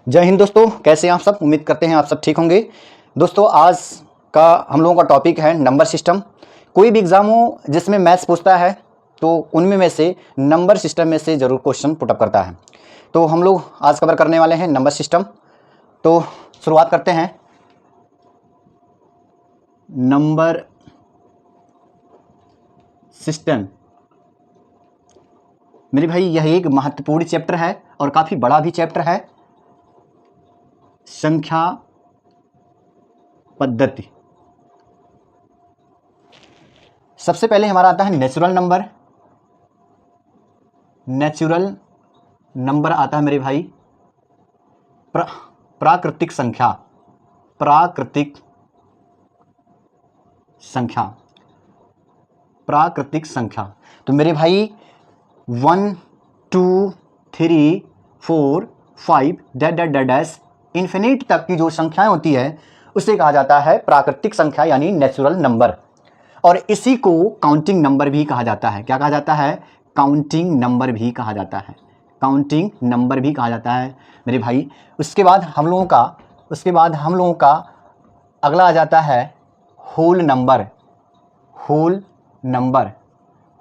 जय हिंद दोस्तों, कैसे हैं आप सब। उम्मीद करते हैं आप सब ठीक होंगे। दोस्तों आज का हम लोगों का टॉपिक है नंबर सिस्टम। कोई भी एग्ज़ाम हो जिसमें मैथ्स पूछता है तो उनमें में से नंबर सिस्टम में से ज़रूर क्वेश्चन पुटअप करता है। तो हम लोग आज कवर करने वाले हैं नंबर सिस्टम। तो शुरुआत करते हैं। नंबर सिस्टम मेरे भाई यह एक महत्वपूर्ण चैप्टर है और काफ़ी बड़ा भी चैप्टर है। संख्या पद्धति। सबसे पहले हमारा आता है नेचुरल नंबर। नेचुरल नंबर आता है मेरे भाई प्राकृतिक संख्या। प्राकृतिक संख्या। प्राकृतिक संख्या तो मेरे भाई 1 2 3 4 5 dash dash dash dash infinite तक की जो संख्याएं होती है उसे कहा जाता है प्राकृतिक संख्या यानी नेचुरल नंबर। और इसी को काउंटिंग नंबर भी कहा जाता है। क्या कहा जाता है? काउंटिंग नंबर भी कहा जाता है। काउंटिंग नंबर भी कहा जाता है मेरे भाई। उसके बाद हम लोगों का अगला आ जाता है whole number. Whole number.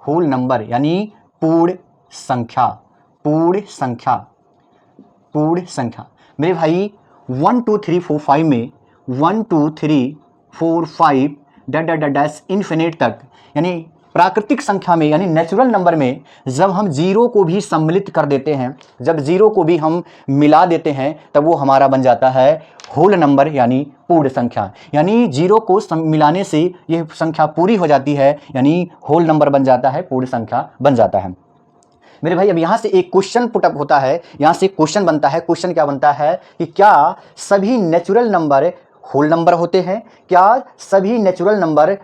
Whole number यानी पूर्ण संख्या। पूर्ण संख्या। पूर्ण संख्या मेरे भाई 1 2 3 4 5 में 1 2 3 4 5 dash dash dash dash infinite तक यानी प्राकृतिक संख्या में यानी नेचुरल नंबर में जब हम जीरो को भी सम्मिलित कर देते हैं, जब जीरो को भी हम मिला देते हैं तब वो हमारा बन जाता है होल नंबर यानी पूर्ण संख्या। यानी जीरो को मिलाने से ये संख्या पूरी हो जाती है यानी होल नंबर बन जाता है, पूर्ण संख्या बन जाता है मेरे भाई। अब यहाँ से एक क्वेश्चन पुटअप होता है, यहाँ से एक क्वेश्चन बनता है। क्वेश्चन क्या बनता है कि क्या सभी नेचुरल नंबर होल नंबर होते हैं? क्या सभी नेचुरल नंबर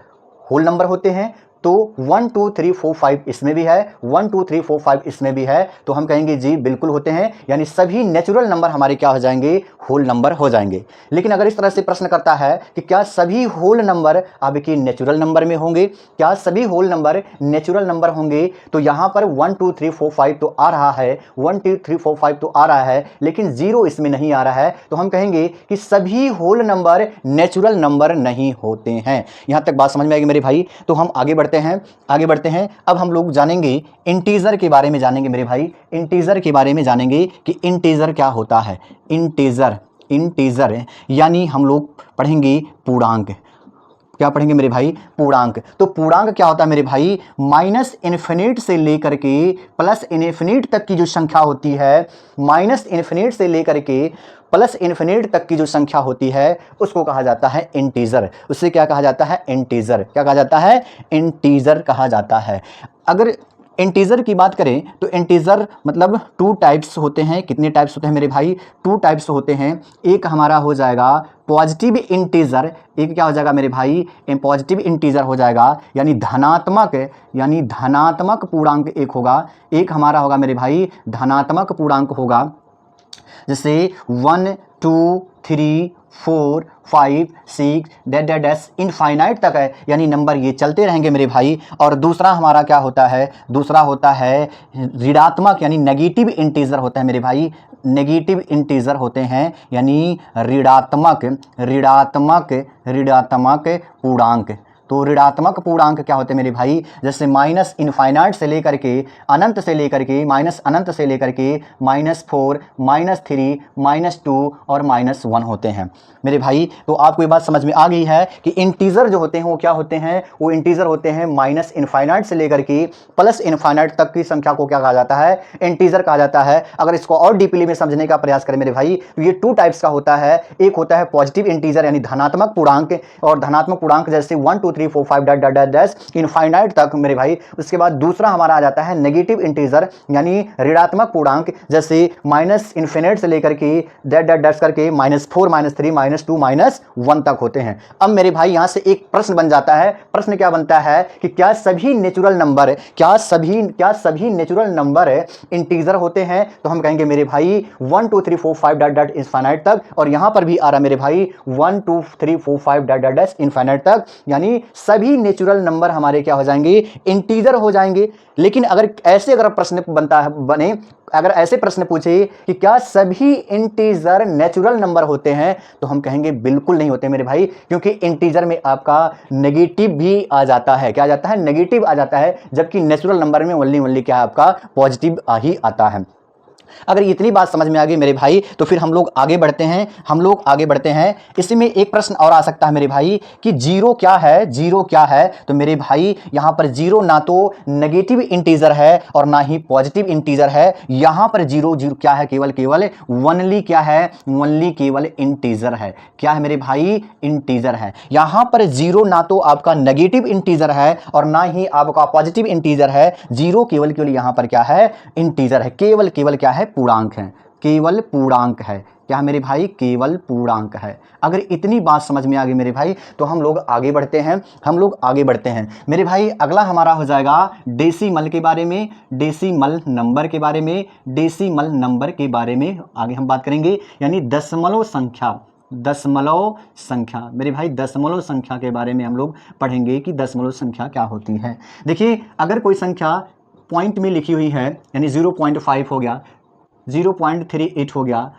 होल नंबर होते हैं? तो 1 2 3 4 5 इसमें भी है, 1 2 3 4 5 इसमें भी है। तो हम कहेंगे जी बिल्कुल होते हैं, यानी सभी नेचुरल नंबर हमारे क्या हो जाएंगे? होल नंबर हो जाएंगे। लेकिन अगर इस तरह से प्रश्न करता है कि क्या सभी होल नंबर आपके नेचुरल नंबर में होंगे? क्या सभी होल नंबर नेचुरल नंबर होंगे? तो यहाँ पर 1 2 3 4 5 तो आ रहा है, 1 2 3 4 5 तो आ रहा है, लेकिन जीरो इसमें नहीं आ रहा है। तो हम कहेंगे कि सभी होल नंबर नेचुरल नंबर नहीं होते हैं। यहाँ तक बात समझ में आएगी मेरे भाई। तो हम आगे बढ़ते हैं। अब हम लोग जानेंगे इंटीजर के बारे में जानेंगे मेरे भाई। इंटीजर के बारे में जानेंगे कि इंटीजर क्या होता है। इंटीजर यानी हम लोग पढ़ेंगे पूर्णांक। क्या पढ़ेंगे मेरे भाई? पूर्णांक। तो पूर्णांक क्या होता है मेरे भाई? माइनस इन्फिनिट से लेकर के प्लस इन्फिनिट तक की जो संख्या होती है, माइनस इन्फिनिट से लेकर के प्लस इन्फिनिट तक की जो संख्या होती है उसको कहा जाता है इंटीजर। उससे क्या कहा जाता है? इंटीजर। क्या कहा जाता है? इंटीजर कहा जाता है। अगर इंटीजर की बात करें तो इंटीजर मतलब 2 टाइप्स होते हैं। कितने टाइप्स होते हैं मेरे भाई? 2 टाइप्स होते हैं। एक हमारा हो जाएगा पॉजिटिव इंटीजर। एक क्या हो जाएगा मेरे भाई? पॉजिटिव इंटीजर हो जाएगा यानी धनात्मक पूर्णांक एक होगा। एक हमारा होगा मेरे भाई धनात्मक पूर्णांक होगा, जैसे 1 2 3 4 5 6 डैश डैश डैश इनफाइनाइट तक है, यानी नंबर ये चलते रहेंगे मेरे भाई। और दूसरा हमारा क्या होता है? दूसरा होता है ऋणात्मक यानी नेगेटिव इंटीजर होता है मेरे भाई। नेगेटिव इंटीजर होते हैं यानी ऋणात्मक पूर्णांक। तो ऋणात्मक पूर्णांक क्या होते हैं मेरे भाई? जैसे माइनस इनफाइनाइट से लेकर के अनंत से लेकर के माइनस अनंत से लेकर के -4 -3 -2 और -1 होते हैं मेरे भाई। तो आपको ये बात समझ में आ गई है कि इंटीजर जो होते हैं वो क्या होते हैं? वो इंटीजर होते हैं माइनस इनफाइनाइट से लेकर के प्लस इनफाइनाइट तक की संख्या को क्या कहा जाता है? इंटीजर कहा जाता है। अगर इसको और डीपली में समझने का प्रयास करें मेरे भाई तो ये 2 टाइप्स का होता है। एक होता है पॉजिटिव इंटीजर यानी धनात्मक पूर्णांक, और धनात्मक पूर्णांक जैसे 1 2 3 4 5 डैश डैश डैश इनफाइनाइट तक मेरे भाई। उसके बाद दूसरा हमारा आ जाता है नेगेटिव इंटीजर यानी ऋणात्मक पूर्णांक, जैसे माइनस इनफिनिट से लेकर के डैश डैश डैश करके -4 -3 -2 -1 तक होते हैं। अब मेरे भाई यहां से एक प्रश्न बन जाता है। प्रश्न क्या बनता है कि क्या सभी नेचुरल नंबर इंटीजर होते हैं? तो हम कहेंगे मेरे भाई 1 2 3 4 5 डैश डैश इनफाइनाइट तक, और यहां पर भी आ रहा मेरे भाई 1 2 3 4 5 डैश डैश डैश इनफाइनाइट तक, यानी सभी नेचुरल नंबर हमारे क्या हो जाएंगे? इंटीजर हो जाएंगे। लेकिन अगर प्रश्न बने अगर ऐसे प्रश्न पूछे कि क्या सभी इंटीजर नेचुरल नंबर होते हैं, तो हम कहेंगे बिल्कुल नहीं होते मेरे भाई, क्योंकि इंटीजर में आपका नेगेटिव भी आ जाता है। क्या आ जाता है? नेगेटिव आ जाता है, जबकि नेचुरल नंबर में ओनली क्या है आपका पॉजिटिव आ ही आता है। अगर इतनी बात समझ में आ गई मेरे भाई, तो फिर हम लोग आगे बढ़ते हैं। इसमें एक प्रश्न और आ सकता है मेरे भाई कि जीरो क्या है, जीरो क्या है? तो मेरे भाई यहां पर जीरो ना तो नेगेटिव इंटीजर है और ना ही पॉजिटिव इंटीजर है। यहां पर जीरो जीरो क्या है? केवल ओनली क्या है? ओनली केवल इंटीजर है। क्या है मेरे भाई? इंटीजर है। यहां पर जीरो ना तो आपका नेगेटिव इंटीजर है और ना ही आपका पॉजिटिव इंटीजर है। जीरो केवल यहां पर क्या है? इंटीजर है। केवल क्या है? पूर्णांक है। केवल पूर्णांक है। क्या मेरे भाई? केवल पूर्णांक है। अगर इतनी बात समझ में आ गई मेरे भाई, तो हम लोग आगे बढ़ते हैं। मेरे भाई अगला हमारा हो जाएगा डेसिमल के बारे में, डेसिमल नंबर के बारे में, डेसिमल नंबर के बारे में आगे हम बात करेंगे, यानी दशमलव संख्या। दशमलव संख्या मेरे भाई, दशमलव संख्या के बारे में हम लोग पढ़ेंगे कि दशमलव संख्या क्या होती है। देखिए, अगर कोई संख्या पॉइंट में लिखी हुई है, यानी 0.5 हो गया, 0.38 हो गया,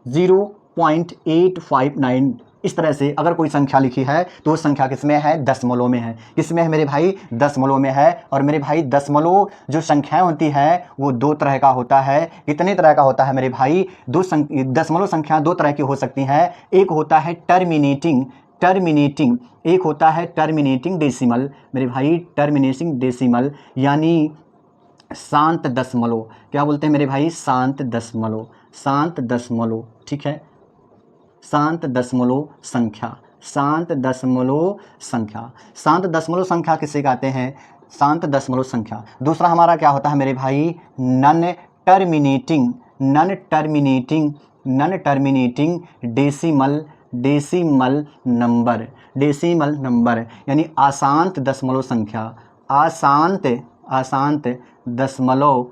0.859, इस तरह से अगर कोई संख्या लिखी है तो वो संख्या किसमें है? दशमलव में है। किसमें है मेरे भाई? दशमलव में है। और मेरे भाई दशमलव जो संख्याएं होती है वो दो तरह का होता है। कितने तरह का होता है मेरे भाई? दशमलव संख्या दो तरह की हो सकती हैं। एक होता है टर्मिनेटिंग एक होता है टर्मिनेटिंग डेसिमल मेरे भाई, टर्मिनेटिंग डेसिमल, यानी शांत दशमलव। क्या बोलते हैं मेरे भाई? शांत दशमलव। ठीक है, शांत दशमलव संख्या। शांत दशमलव संख्या किसे कहते हैं? शांत दशमलव संख्या। दूसरा हमारा क्या होता है मेरे भाई? नन टर्मिनेटिंग डेसिमल नंबर, यानी अशांत दशमलव संख्या। अशांत दशमलव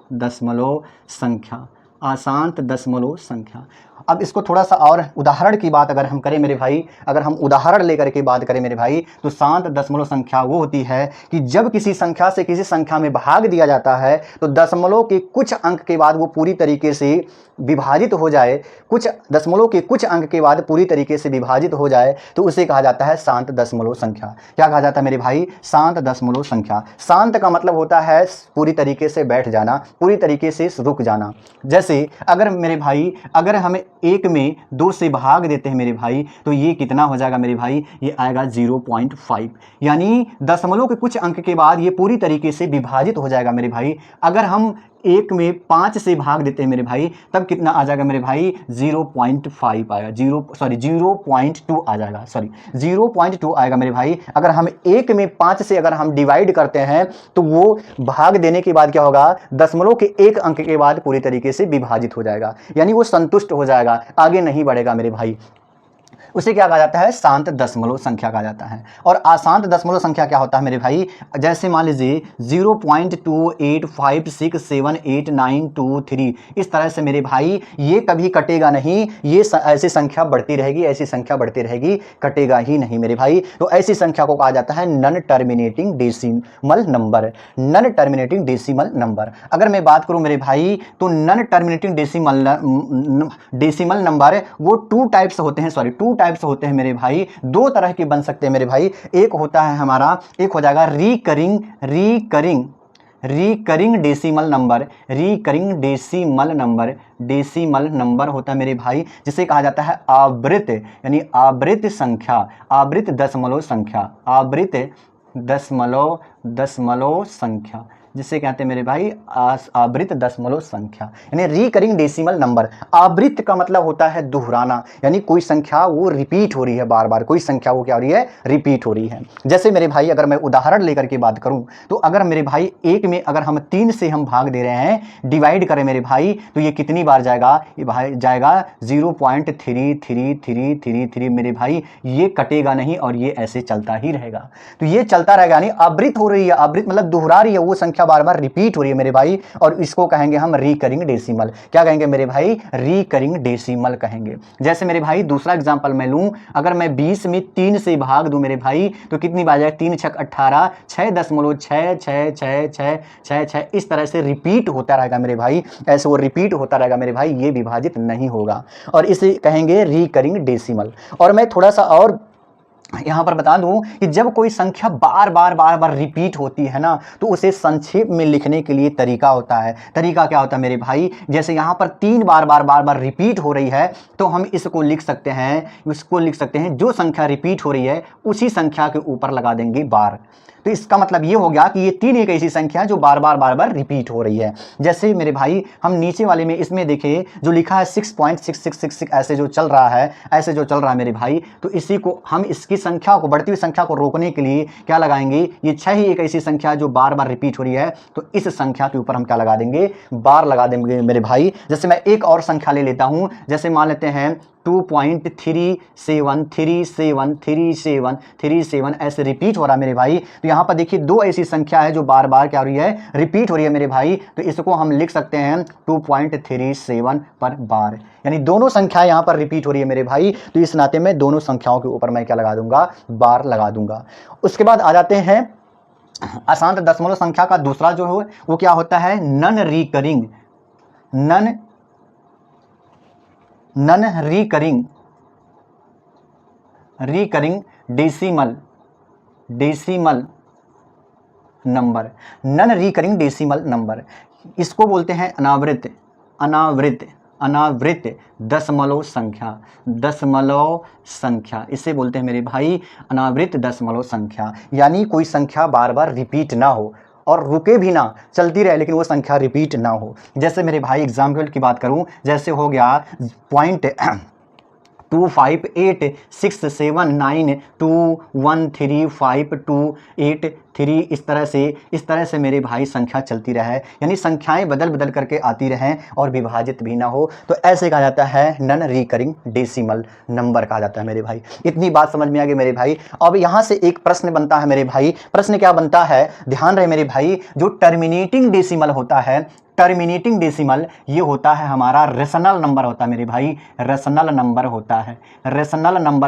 संख्या। अब इसको थोड़ा सा और उदाहरण की बात अगर हम करें मेरे भाई, अगर हम उदाहरण लेकर के बात करें मेरे भाई, तो शांत दशमलव संख्या वो होती है कि जब किसी संख्या से किसी संख्या में भाग दिया जाता है तो दशमलव के कुछ अंक के बाद वो पूरी तरीके से विभाजित हो जाए, दशमलव के कुछ अंक के बाद पूरी तरीके से विभाजित हो जाए, तो उसे कहा जाता है शांत दशमलव संख्या। क्या कहा जाता है मेरे भाई? शांत दशमलव संख्या। शांत का मतलब होता है पूरी तरीके से बैठ जाना, पूरी तरीके से रुक जाना। जैसे अगर मेरे भाई, अगर हमें एक में 2 से भाग देते हैं मेरे भाई, तो ये कितना हो जाएगा मेरे भाई? ये आएगा 0.5, यानी दशमलव के कुछ अंक के बाद ये पूरी तरीके से विभाजित हो जाएगा मेरे भाई। अगर हम एक में 5 से भाग देते हैं मेरे भाई, तब कितना आ जाएगा मेरे भाई? 0.5 आएगा, 0.2 आ जाएगा, 0.2 आएगा मेरे भाई। अगर हम एक में 5 से अगर हम डिवाइड करते हैं, तो वो भाग देने के बाद क्या होगा? दशमलव के एक अंक के बाद पूरी तरीके से विभाजित हो जाएगा, यानी वो संतुष्ट हो जाएगा, आगे नहीं बढ़ेगा मेरे भाई। उसे क्या कहा जाता है? शांत दशमलव संख्या कहा जाता है। और अशांत दशमलव संख्या क्या होता है मेरे भाई? जैसे मान लीजिए 0.28567892 इस तरह से मेरे भाई ये कभी कटेगा नहीं, ये ऐसी संख्या बढ़ती रहेगी, कटेगा ही नहीं मेरे भाई। तो ऐसी संख्या को कहा जाता है नन टर्मिनेटिंग डेसिमल नंबर। अगर मैं बात करूं मेरे भाई, तो नन टर्मिनेटिंग डेसिमल नंबर वो टू टाइप्स होते हैं मेरे भाई। दो तरह के बन सकते हैं मेरे भाई। एक होता है हमारा, एक हो जाएगा रिकरिंग डेसिमल नंबर होता है मेरे भाई, जिसे कहा जाता है आवृत, यानी आवृत दशमलव संख्या, जिसे कहते हैं मेरे भाई आवृत दशमलव संख्या, यानी रिकरिंग डेसिमल नंबर। आवृत का मतलब होता है दोहराना, यानी कोई संख्या वो रिपीट हो रही है बार बार, कोई संख्या वो क्या हो रही है? रिपीट हो रही है। जैसे मेरे भाई अगर मैं उदाहरण लेकर के बात करूं, तो अगर मेरे भाई एक में अगर हम 3 से हम भाग दे रहे हैं, डिवाइड करें मेरे भाई, तो ये कितनी बार जाएगा? ये भाई जाएगा 0.3333 मेरे भाई। ये कटेगा नहीं और ये ऐसे चलता ही रहेगा। तो ये चलता रहेगा, यानी आवृत हो रही है, आवृत मतलब दोहरा रही है, वो संख्या बार बार रिपीट हो रही है मेरे भाई, और इसको कहेंगे हम रिकरिंग डेसिमल। क्या कहेंगे मेरे भाई? रिकरिंग डेसिमल कहेंगे। जैसे मेरे भाई दूसरा एग्जांपल मैं लूं, अगर मैं 20 में 3 से भाग दूं मेरे भाई, तो कितनी बार जाएगा? 3 छक 18, 6.66666, इस तरह से रिपीट होता रहेगा मेरे भाई, ऐसे वो रिपीट होता रहेगा मेरे भाई, ये विभाजित नहीं होगा, और इसे कहेंगे रिकरिंग डेसिमल। और मैं थोड़ा सा और यहां पर बता दूं कि जब कोई संख्या बार बार रिपीट होती है ना, तो उसे संक्षेप में लिखने के लिए तरीका होता है। तरीका क्या होता है मेरे भाई? जैसे यहां पर 3 बार रिपीट हो रही है, तो हम इसको लिख सकते हैं, जो संख्या रिपीट हो रही है उसी संख्या के ऊपर लगा देंगे बार। तो इसका मतलब ये हो गया कि ये 3 एक ऐसी संख्या है जो बार बार रिपीट हो रही है। जैसे मेरे भाई हम नीचे वाले में इसमें देखें, जो लिखा है 6.6666, ऐसे जो चल रहा है मेरे भाई, तो इसी को हम इसकी संख्या को, बढ़ती हुई संख्या को रोकने के लिए क्या लगाएंगे? ये 6 ही एक ऐसी संख्या जो बार बार रिपीट हो रही है, तो इस संख्या के ऊपर हम क्या लगा देंगे? बार लगा देंगे मेरे भाई। जैसे मैं एक और संख्या ले लेता हूं, जैसे मान लेते हैं 2.373737 ऐसे रिपीट हो रहा है मेरे भाई। तो यहाँ पर देखिए 2 ऐसी संख्या है जो बार बार क्या हो रही है? रिपीट हो रही है मेरे भाई। तो इसको हम लिख सकते हैं 2.37 पर बार, यानी दोनों संख्याएं यहाँ पर रिपीट हो रही है मेरे भाई, तो इस नाते में दोनों संख्याओं के ऊपर मैं क्या लगा दूंगा? बार लगा दूंगा। उसके बाद आ जाते हैं अशांत दशमलव संख्या का दूसरा जो है वो क्या होता है? Non recurring decimal number. Non recurring decimal number, इसको बोलते हैं अनावृत दशमलव संख्या, इसे बोलते हैं मेरे भाई अनावृत दशमलव संख्या। यानी कोई संख्या बार बार रिपीट ना हो और रुके भी ना, चलती रहे, लेकिन वो संख्या रिपीट ना हो। जैसे मेरे भाई एग्जाम्पल की बात करूं, जैसे हो गया 2586792135283, इस तरह से मेरे भाई संख्या चलती रहे, यानी संख्याएं बदल करके आती रहें और विभाजित भी ना हो, तो ऐसे कहा जाता है नन रिकरिंग डेसिमल नंबर कहा जाता है मेरे भाई। इतनी बात समझ में आ गई मेरे भाई। अब यहां से एक प्रश्न बनता है मेरे भाई। प्रश्न क्या बनता है? ध्यान रहे मेरे भाई, जो टर्मिनेटिंग डेसिमल होता है, टर्मिनेटिंग डेसिमल, ये होता है हमारा रेशनल नंबर होता है मेरे भाई, रेशनल नंबर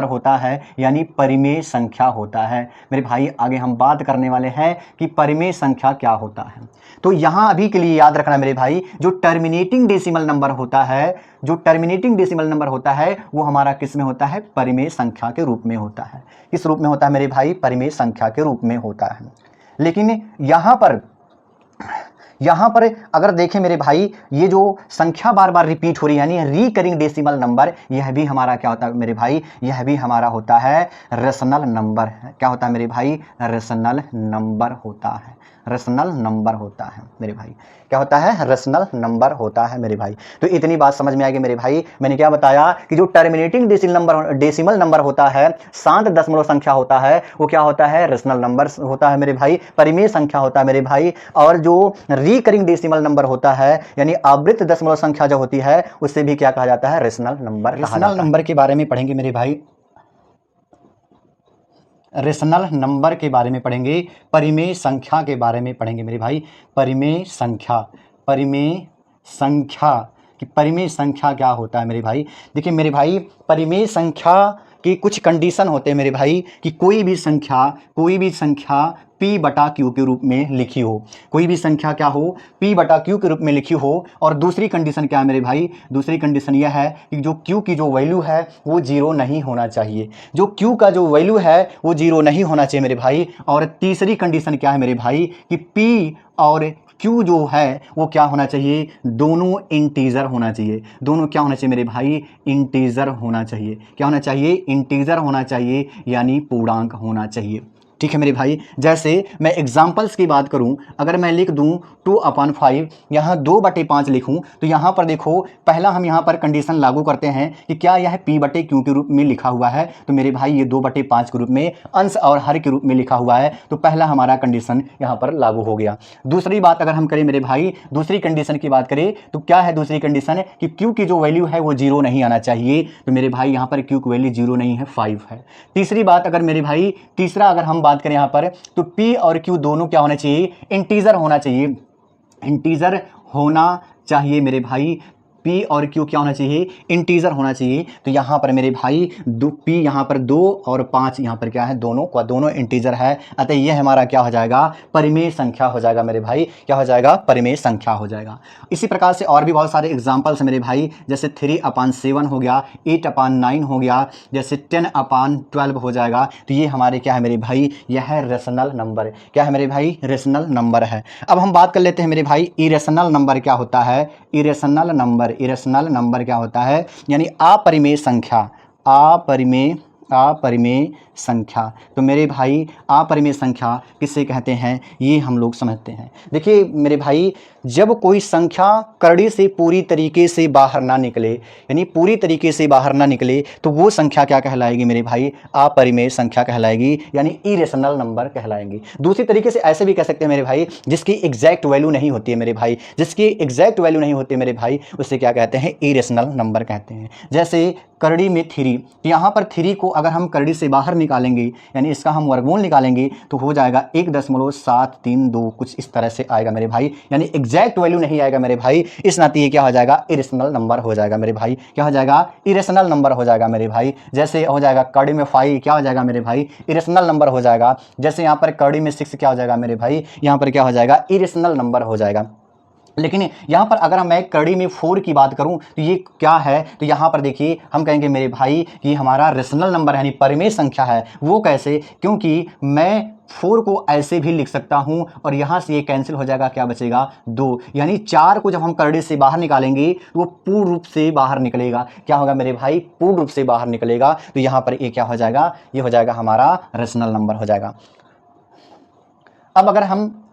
होता है, यानी परिमेय संख्या होता है मेरे भाई। आगे हम बात करने वाले हैं कि परिमेय संख्या क्या होता है। तो यहां अभी के लिए याद रखना मेरे भाई, जो टर्मिनेटिंग डेसिमल नंबर होता है, वो हमारा किस में होता है? परिमेय संख्या के रूप में होता है। किस रूप में होता है मेरे भाई? परिमेय संख्या के रूप में होता है। लेकिन यहां पर अगर देखें मेरे भाई, ये जो संख्या बार बार रिपीट हो रही है, यानी रिकरिंग डेसिमल नंबर, यह भी हमारा क्या होता है मेरे भाई? यह भी हमारा होता है रेशनल नंबर। क्या होता है मेरे भाई? रेशनल नंबर होता है मेरे भाई। क्या होता है? रेशनल नंबर होता है मेरे भाई। तो इतनी बात समझ में आएगी मेरे भाई। मैंने क्या बताया कि जो टर्मिनेटिंग डेसिमल नंबर होता है, शांत दशमलव संख्या होता है, वो क्या होता है? रेशनल नंबर होता है मेरे भाई, परिमेय संख्या होता है मेरे भाई। और जो रिकरिंग डेसिमल नंबर होता है, यानी आवृत दशमलव संख्या जो होती है, उससे भी क्या कहा जाता है? Rational number. रेशनल नंबर के बारे में पढ़ेंगे मेरे भाई, रेशनल नंबर के बारे में पढ़ेंगे, परिमेय संख्या के बारे में पढ़ेंगे मेरे भाई। परिमेय संख्या क्या होता है मेरे भाई? देखिए मेरे भाई, परिमेय संख्या की कुछ कंडीशन होते हैं मेरे भाई, कि कोई भी संख्या P/Q के रूप में लिखी हो, कोई भी संख्या क्या हो? P/Q के रूप में लिखी हो। और दूसरी कंडीशन क्या है मेरे भाई? दूसरी कंडीशन यह है कि जो Q की जो वैल्यू है वो जीरो नहीं होना चाहिए, जो Q का जो वैल्यू है वो जीरो नहीं होना चाहिए मेरे भाई। और तीसरी कंडीशन क्या है मेरे भाई? कि P और Q जो है वो क्या होना चाहिए? दोनों इंटीजर होना चाहिए। दोनों क्या होना चाहिए मेरे भाई? इंटीजर होना चाहिए। क्या होना चाहिए? इंटीजर होना चाहिए, यानी पूर्णांक होना चाहिए। ठीक है मेरे भाई। जैसे मैं एग्जाम्पल्स की बात करूं, अगर मैं लिख दूं 2/5, यहाँ 2/5 लिखूं, तो यहाँ पर देखो, पहला हम यहाँ पर कंडीशन लागू करते हैं कि क्या यह P/Q के रूप में लिखा हुआ है, तो मेरे भाई ये 2/5 के रूप में अंश और हर के रूप में लिखा हुआ है, तो पहला हमारा कंडीशन यहाँ पर लागू हो गया। दूसरी बात अगर हम करें मेरे भाई, दूसरी कंडीशन की बात करें, तो क्या है दूसरी कंडीशन? कि Q की जो वैल्यू है वो जीरो नहीं आना चाहिए, तो मेरे भाई यहाँ पर Q की वैल्यू जीरो नहीं है, 5 है। तीसरी बात अगर मेरे भाई, तीसरा अगर हम बात करें यहाँ पर तो P और Q दोनों क्या होना चाहिए, इंटीजर होना चाहिए, इंटीजर होना चाहिए मेरे भाई। P और Q क्या होना चाहिए, इंटीजर होना चाहिए। तो यहाँ पर मेरे भाई P यहाँ पर 2 और 5 यहाँ पर क्या है, दोनों इंटीजर है, अतः ये हमारा क्या हो जाएगा, परिमेय संख्या हो जाएगा मेरे भाई, क्या हो जाएगा, परिमेय संख्या हो जाएगा। इसी प्रकार से और भी बहुत सारे एग्जाम्पल्स मेरे भाई, जैसे 3/7 हो गया, 8/9 हो गया, जैसे 10/12 हो जाएगा। तो ये हमारे क्या है मेरे भाई, यह है रेशनल नंबर, क्या है मेरे भाई, रेशनल नंबर है। अब हम बात कर लेते हैं मेरे भाई इरेशनल नंबर क्या होता है। इरेशनल नंबर क्या होता है, यानी अपरिमेय संख्या, अपरिमेय संख्या। तो मेरे भाई अपरिमेय संख्या किसे कहते हैं, ये हम लोग समझते हैं। देखिए मेरे भाई, जब कोई संख्या करड़ी से पूरी तरीके से बाहर ना निकले, यानी पूरी तरीके से बाहर ना निकले, तो वो संख्या क्या कहलाएगी मेरे भाई, अपरिमेय संख्या कहलाएगी, यानी इरेशनल नंबर कहलाएंगी। दूसरी तरीके से ऐसे भी कह सकते हैं मेरे भाई, जिसकी एग्जैक्ट वैल्यू नहीं होती है मेरे भाई, जिसकी एग्जैक्ट वैल्यू नहीं होती है मेरे भाई, उसे क्या कहते हैं, इरेशनल नंबर कहते हैं। जैसे करड़ी में 3, तो यहाँ पर 3 को अगर हम करड़ी से बाहर निकालेंगे, यानी इसका हम वर्गमूल निकालेंगे, तो हो जाएगा 1.732, कुछ इस तरह से आएगा मेरे भाई, यानी एग्जैक्ट वैल्यू नहीं आएगा मेरे भाई। इस नाते ये क्या हो जाएगा, इरेशनल नंबर हो जाएगा मेरे भाई, क्या हो जाएगा, इरेशनल नंबर हो जाएगा मेरे भाई। जैसे हो जाएगा करड़ी में 5 क्या हो जाएगा मेरे भाई, इरेशनल नंबर हो जाएगा। जैसे यहाँ पर करड़ी में 6 क्या हो जाएगा मेरे भाई, यहाँ पर क्या हो जाएगा, इरेशनल नंबर हो जाएगा। लेकिन यहाँ पर अगर मैं करड़ी में 4 की बात करूँ तो ये क्या है, तो यहाँ पर देखिए हम कहेंगे मेरे भाई कि हमारा रेशनल नंबर यानी परिमेय संख्या है। वो कैसे, क्योंकि मैं 4 को ऐसे भी लिख सकता हूँ और यहाँ से ये कैंसिल हो जाएगा, क्या बचेगा, 2, यानी 4 को जब हम करड़ी से बाहर निकालेंगे तो वो पूर्ण रूप से बाहर निकलेगा, क्या होगा मेरे भाई, पूर्ण रूप से बाहर निकलेगा। तो यहाँ पर ये क्या हो जाएगा, ये हो जाएगा हमारा रेशनल नंबर हो जाएगा। अब अगर हम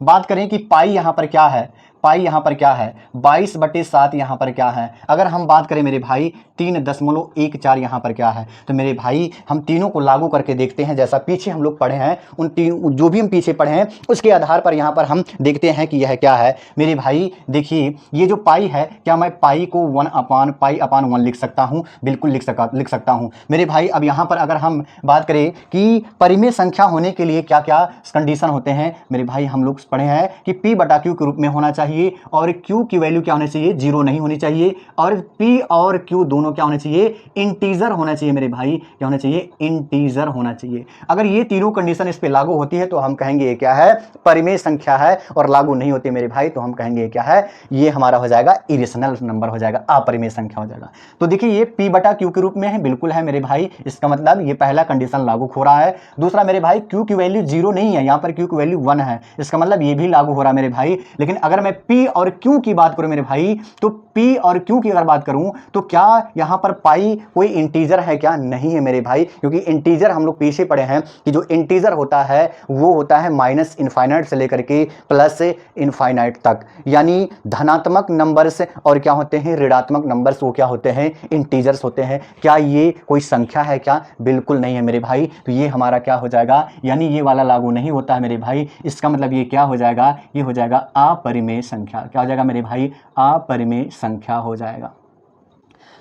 बात करें कि पाई यहाँ पर क्या है, पाई यहाँ पर क्या है, 22/7 यहाँ पर क्या है। अगर हम बात करें मेरे भाई 3.14 यहाँ पर क्या है, तो मेरे भाई हम तीनों को लागू करके देखते हैं। जैसा पीछे हम लोग पढ़े हैं, उन तीन जो भी हम पीछे पढ़े हैं उसके आधार पर यहाँ पर हम देखते हैं कि यह क्या है मेरे भाई। देखिए ये जो पाई है, क्या मैं पाई को 1/पाई/1 लिख सकता हूँ, बिल्कुल लिख सकता हूँ मेरे भाई। अब यहाँ पर अगर हम बात करें कि परिमेय संख्या होने के लिए क्या क्या कंडीशन होते हैं मेरे भाई, हम लोग पढ़े हैं कि P/Q के रूप में होना चाहिए और Q की वैल्यू क्या होनी चाहिए, 0 नहीं होनी चाहिए, और P और Q दोनों क्या होने चाहिए, इंटीजर होना चाहिए मेरे भाई, क्या होना चाहिए, इंटीजर होना चाहिए। अगर ये तीनों कंडीशन इस पे लागू होती है तो हम कहेंगे ये क्या है, परिमेय संख्या है, और लागू नहीं होती मेरे भाई तो हम कहेंगे क्या है, ये हमारा हो जाएगा इरेशनल नंबर हो जाएगा, अपरिमेय संख्या हो जाएगा। तो देखिए ये P/Q के रूप में है, बिल्कुल है मेरे भाई, इसका मतलब ये पहला कंडीशन लागू हो रहा है। दूसरा मेरे भाई Q की वैल्यू 0 नहीं है, यहाँ पर Q की वैल्यू 1 है, इसका मतलब ये भी लागू हो रहा है मेरे भाई। लेकिन अगर मैं P और Q की बात करूं मेरे भाई, तो P और Q की अगर बात करूं तो क्या यहां पर पाई कोई इंटीजर है, क्या नहीं है मेरे भाई, क्योंकि इंटीजर हम लोग पीछे पढ़े हैं कि जो इंटीजर होता है वो होता है -इनफाइनाइट से लेकर के +इनफाइनाइट तक, यानी धनात्मक नंबर्स और क्या होते हैं, ऋणात्मक नंबर्स, वो क्या होते हैं, इंटीजर्स होते हैं। क्या ये कोई संख्या है, क्या बिल्कुल नहीं है मेरे भाई। तो ये हमारा क्या हो जाएगा, यानी ये वाला लागू नहीं होता है मेरे भाई। इसका मतलब ये क्या हो जाएगा, ये हो जाएगा अपरिमेय संख्या, क्या हो जाएगा मेरे भाई, अपरिमेय संख्या हो जाएगा।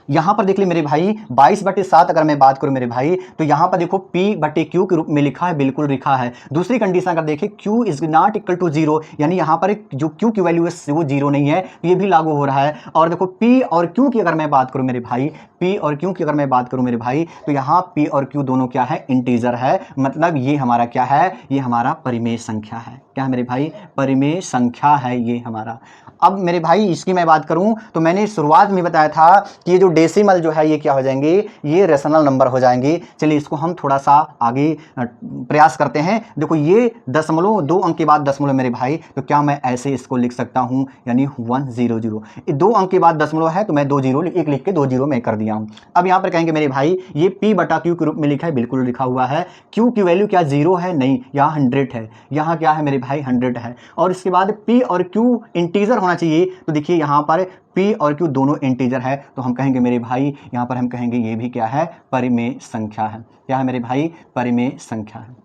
यहाँ पर देख ले मेरे भाई 22/7 अगर मैं बात करूँ मेरे भाई, तो यहाँ पर देखो P/Q के रूप में लिखा है, बिल्कुल लिखा है। दूसरी कंडीशन अगर देखें Q is not equal to 0, यानी यहाँ पर जो Q की वैल्यू है वो 0 नहीं है, तो ये भी लागू हो रहा है। और देखो P और Q की अगर मैं बात करूँ मेरे भाई, P और Q की अगर मैं बात करूँ मेरे भाई, तो यहाँ P और Q दोनों क्या है, इंटीजर है, मतलब ये हमारा क्या है, ये हमारा परिमेय संख्या है, क्या है मेरे भाई, परिमेय संख्या है ये हमारा। अब मेरे भाई इसकी मैं बात करूं तो मैंने शुरुआत में बताया था कि ये जो डेसिमल जो है ये क्या हो जाएंगे, ये रेशनल नंबर हो जाएंगे। चलिए इसको हम थोड़ा सा आगे प्रयास करते हैं। देखो ये दशमलव, 2 अंक के बाद दशमलव मेरे भाई, तो क्या मैं ऐसे इसको लिख सकता हूं, यानी 100, 2 अंक के बाद दशमलव है तो मैं 2 0 एक लिख के 2 0 मैं कर दिया हूं। अब यहाँ पर कहेंगे मेरे भाई ये P/Q के रूप में लिखा है, बिल्कुल लिखा हुआ है। Q की वैल्यू क्या 0 है, नहीं, यहाँ 100 है, यहाँ क्या है मेरे भाई 100 है। और इसके बाद P और Q इंटीजर होना चाहिए, तो देखिए यहाँ पर P और Q दोनों इंटीजर है, तो हम कहेंगे मेरे भाई यहाँ पर हम कहेंगे ये भी क्या है, परिमेय संख्या है, क्या है मेरे भाई, परिमेय संख्या है।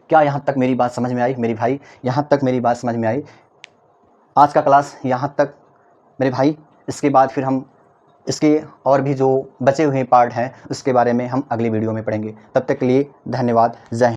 क्या यहाँ तक मेरी बात समझ में आई मेरे भाई, यहाँ तक मेरी बात समझ में आई। आज का क्लास यहाँ तक मेरे भाई, इसके बाद फिर हम इसके और भी जो बचे हुए पार्ट हैं उसके बारे में हम अगली वीडियो में पढ़ेंगे। तब तक के लिए धन्यवाद। जय हिंद।